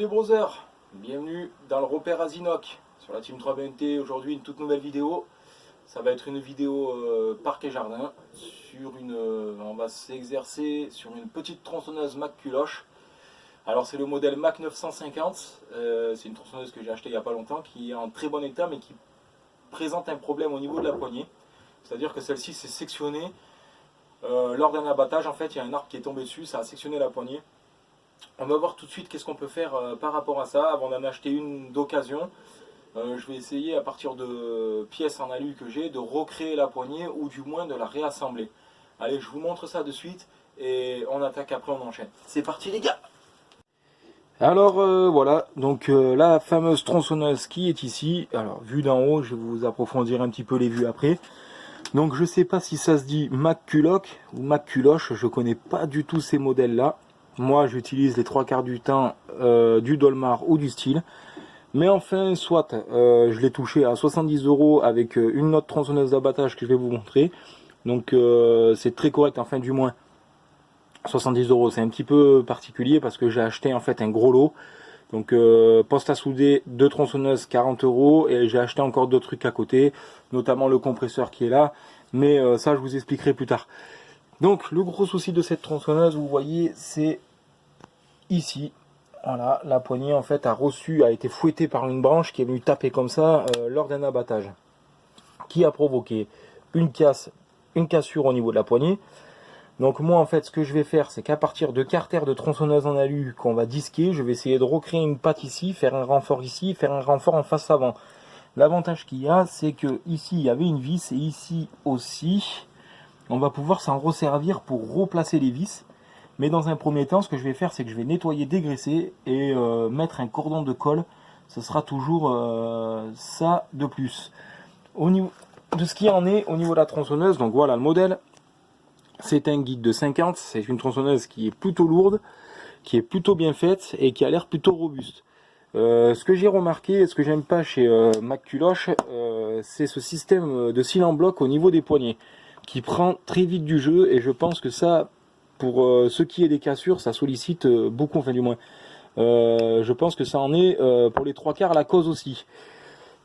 les brothers, bienvenue dans le repère Azinoc sur la Team 3BNT. Aujourd'hui une toute nouvelle vidéo. Ça va être une vidéo parc et jardin. On va s'exercer sur une petite tronçonneuse Mac Culoche. Alors c'est le modèle Mac 950. C'est une tronçonneuse que j'ai achetée il n'y a pas longtemps, qui est en très bon état mais qui présente un problème au niveau de la poignée. C'est-à-dire que celle-ci s'est sectionnée lors d'un abattage. En fait il y a un arbre qui est tombé dessus, ça a sectionné la poignée. On va voir tout de suite qu'est-ce qu'on peut faire par rapport à ça avant d'en acheter une d'occasion. Je vais essayer à partir de pièces en alu que j'ai de recréer la poignée ou du moins de la réassembler. Allez, je vous montre ça de suite et on attaque, après on enchaîne. C'est parti les gars. Alors voilà, donc la fameuse tronçonneuse qui est ici. Alors vue d'en haut, je vais vous approfondir un petit peu les vues après. Donc je sais pas si ça se dit Mac Culoche ou Mac Culoche, je connais pas du tout ces modèles là. Moi j'utilise les trois quarts du temps du Dolmar ou du Stihl. Mais enfin, soit, je l'ai touché à 70 € avec une autre tronçonneuse d'abattage que je vais vous montrer. Donc c'est très correct, enfin du moins 70 €. C'est un petit peu particulier parce que j'ai acheté en fait un gros lot. Donc poste à souder, deux tronçonneuses 40 € et j'ai acheté encore d'autres trucs à côté, notamment le compresseur qui est là. Mais ça je vous expliquerai plus tard. Donc le gros souci de cette tronçonneuse, vous voyez, c'est ici. Voilà, la poignée en fait a été fouettée par une branche qui est venue taper comme ça lors d'un abattage, qui a provoqué une cassure au niveau de la poignée. Donc moi en fait ce que je vais faire, c'est qu'à partir de carters de tronçonneuse en alu qu'on va disquer, je vais essayer de recréer une patte ici, faire un renfort ici, faire un renfort en face avant. L'avantage qu'il y a, c'est que ici il y avait une vis et ici aussi, on va pouvoir s'en resservir pour replacer les vis. Mais dans un premier temps, ce que je vais faire, c'est que je vais nettoyer, dégraisser et mettre un cordon de colle. Ce sera toujours ça de plus. Au niveau de ce qui en est au niveau de la tronçonneuse, donc voilà le modèle. C'est un guide de 50. C'est une tronçonneuse qui est plutôt lourde, qui est plutôt bien faite et qui a l'air plutôt robuste. Ce que j'ai remarqué et ce que j'aime pas chez Mac Culoche, c'est ce système de cils en bloc au niveau des poignets qui prend très vite du jeu, et je pense que ça, pour ce qui est des cassures, ça sollicite beaucoup, enfin du moins. Je pense que ça en est pour les trois quarts la cause aussi.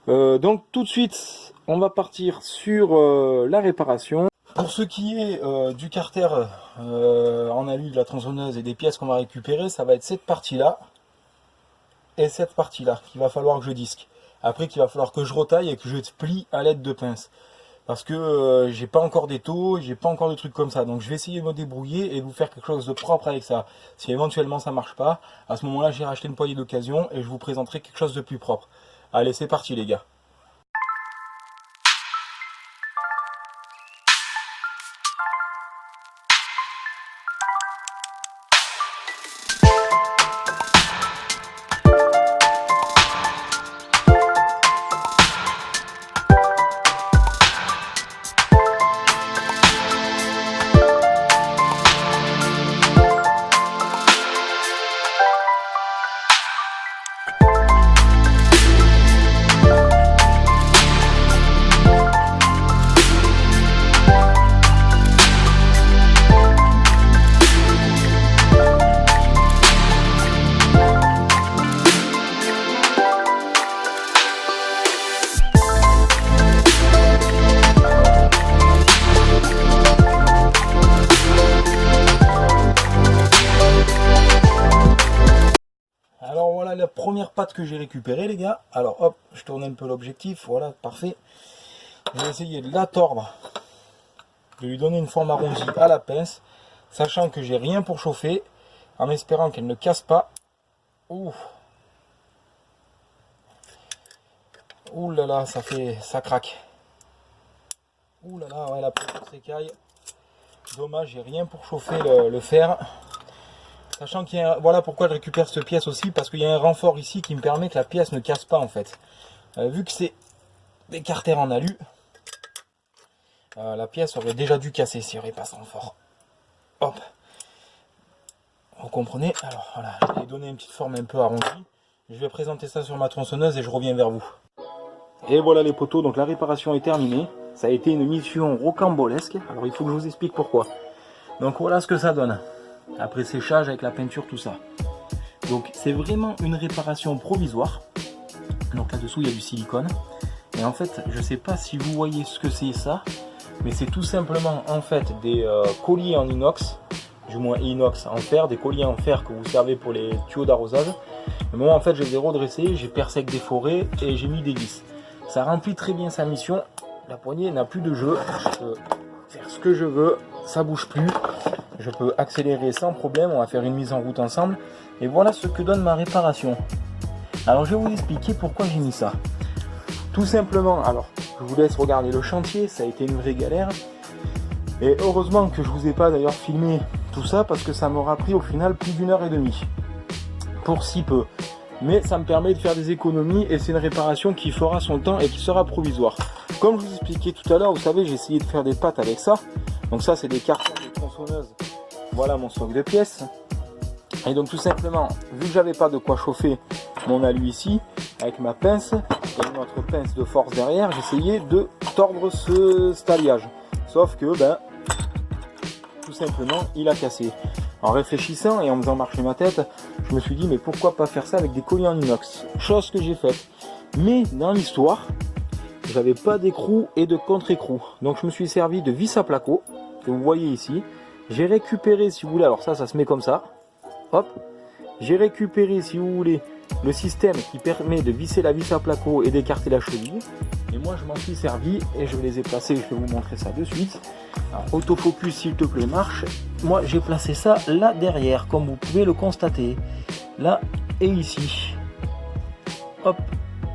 Donc tout de suite, on va partir sur la réparation. Pour ce qui est du carter en alu de la tronçonneuse et des pièces qu'on va récupérer, ça va être cette partie-là et cette partie-là qu'il va falloir que je disque. Après qu'il va falloir que je retaille et que je plie à l'aide de pince. Parce que j'ai pas encore d'étau, j'ai pas encore de trucs comme ça. Donc je vais essayer de me débrouiller et de vous faire quelque chose de propre avec ça. Si éventuellement ça marche pas, à ce moment-là j'ai racheté une poignée d'occasion et je vous présenterai quelque chose de plus propre. Allez, c'est parti les gars. Alors voilà la première patte que j'ai récupérée les gars. Alors hop, je tourne un peu l'objectif, voilà, parfait. Je vais essayer de la tordre, de lui donner une forme arrondie à la pince, sachant que j'ai rien pour chauffer, en espérant qu'elle ne casse pas. Ouh. Ouh là là, ça craque. Ouh là là, ouais, la pince s'écaille. Dommage, j'ai rien pour chauffer le fer. Sachant qu'il y a, voilà pourquoi je récupère cette pièce aussi, parce qu'il y a un renfort ici qui me permet que la pièce ne casse pas en fait. Vu que c'est des carters en alu, la pièce aurait déjà dû casser s'il n'y aurait pas ce renfort. Hop. Vous comprenez? Alors voilà, je vais donner une petite forme un peu arrondie. Je vais présenter ça sur ma tronçonneuse et je reviens vers vous. Et voilà les poteaux, donc la réparation est terminée. Ça a été une mission rocambolesque. Alors il faut que je vous explique pourquoi. Donc voilà ce que ça donne. Après séchage avec la peinture, tout ça. Donc c'est vraiment une réparation provisoire. Donc là-dessous il y a du silicone. Et en fait, je ne sais pas si vous voyez ce que c'est ça, mais c'est tout simplement en fait des colliers en inox, du moins inox en fer, des colliers en fer que vous servez pour les tuyaux d'arrosage. Mais moi en fait je les ai redressés, j'ai percé avec des forêts et j'ai mis des vis. Ça remplit très bien sa mission. La poignée n'a plus de jeu, je peux faire ce que je veux, ça bouge plus. Je peux accélérer sans problème, on va faire une mise en route ensemble. Et voilà ce que donne ma réparation. Alors je vais vous expliquer pourquoi j'ai mis ça. Tout simplement, alors je vous laisse regarder le chantier, ça a été une vraie galère. Et heureusement que je vous ai pas d'ailleurs filmé tout ça parce que ça m'aura pris au final plus d'1h30. Pour si peu. Mais ça me permet de faire des économies et c'est une réparation qui fera son temps et qui sera provisoire. Comme je vous expliquais tout à l'heure, vous savez, j'ai essayé de faire des pattes avec ça. Donc ça, c'est des cartons de tronçonneuse. Voilà mon stock de pièces. Et donc tout simplement, vu que j'avais pas de quoi chauffer mon alu ici, avec ma pince et une autre pince de force derrière, j'essayais de tordre cet alliage. Sauf que, tout simplement, il a cassé. En réfléchissant et en faisant marcher ma tête, je me suis dit, mais pourquoi pas faire ça avec des colliers en inox? Chose que j'ai faite. Mais dans l'histoire, j'avais pas d'écrou et de contre-écrou. Donc je me suis servi de vis à placo, que vous voyez ici. J'ai récupéré, si vous voulez, alors ça se met comme ça. Hop. J'ai récupéré, si vous voulez, le système qui permet de visser la vis à placo et d'écarter la cheville. Et moi, je m'en suis servi et je les ai placés. Je vais vous montrer ça de suite. Alors, autofocus, s'il te plaît, marche. Moi, j'ai placé ça là derrière, comme vous pouvez le constater. Là et ici. Hop.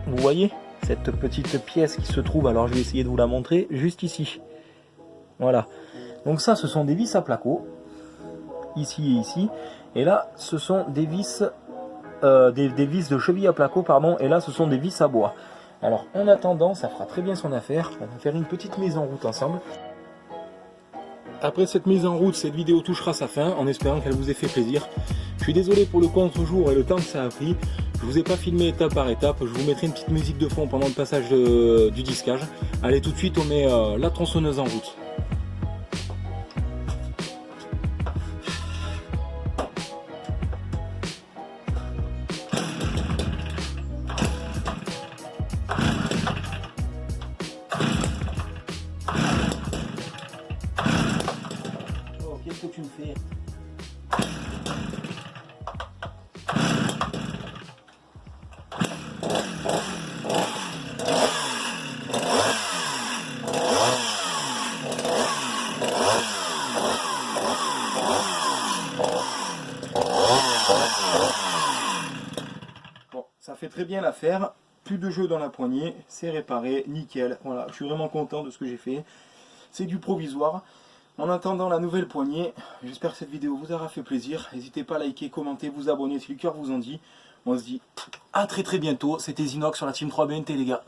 Vous voyez cette petite pièce qui se trouve, alors je vais essayer de vous la montrer, juste ici. Voilà. Donc ça, ce sont des vis à placo. Ici et ici. Et là, ce sont des vis, des vis de cheville à placo, pardon. Et là, ce sont des vis à bois. Alors, en attendant, ça fera très bien son affaire. On va faire une petite mise en route ensemble. Après cette mise en route, cette vidéo touchera sa fin, en espérant qu'elle vous ait fait plaisir. Je suis désolé pour le contre-jour et le temps que ça a pris. Je vous ai pas filmé étape par étape. Je vous mettrai une petite musique de fond pendant le passage du disquage. Allez, tout de suite, on met la tronçonneuse en route. Qu'est-ce que tu me fais? Bon, ça fait très bien l'affaire. Plus de jeu dans la poignée, c'est réparé, nickel. Voilà, je suis vraiment content de ce que j'ai fait. C'est du provisoire. En attendant la nouvelle poignée, j'espère que cette vidéo vous aura fait plaisir. N'hésitez pas à liker, commenter, vous abonner si le cœur vous en dit. On se dit à très bientôt. C'était Zinox sur la Team 3BNT les gars.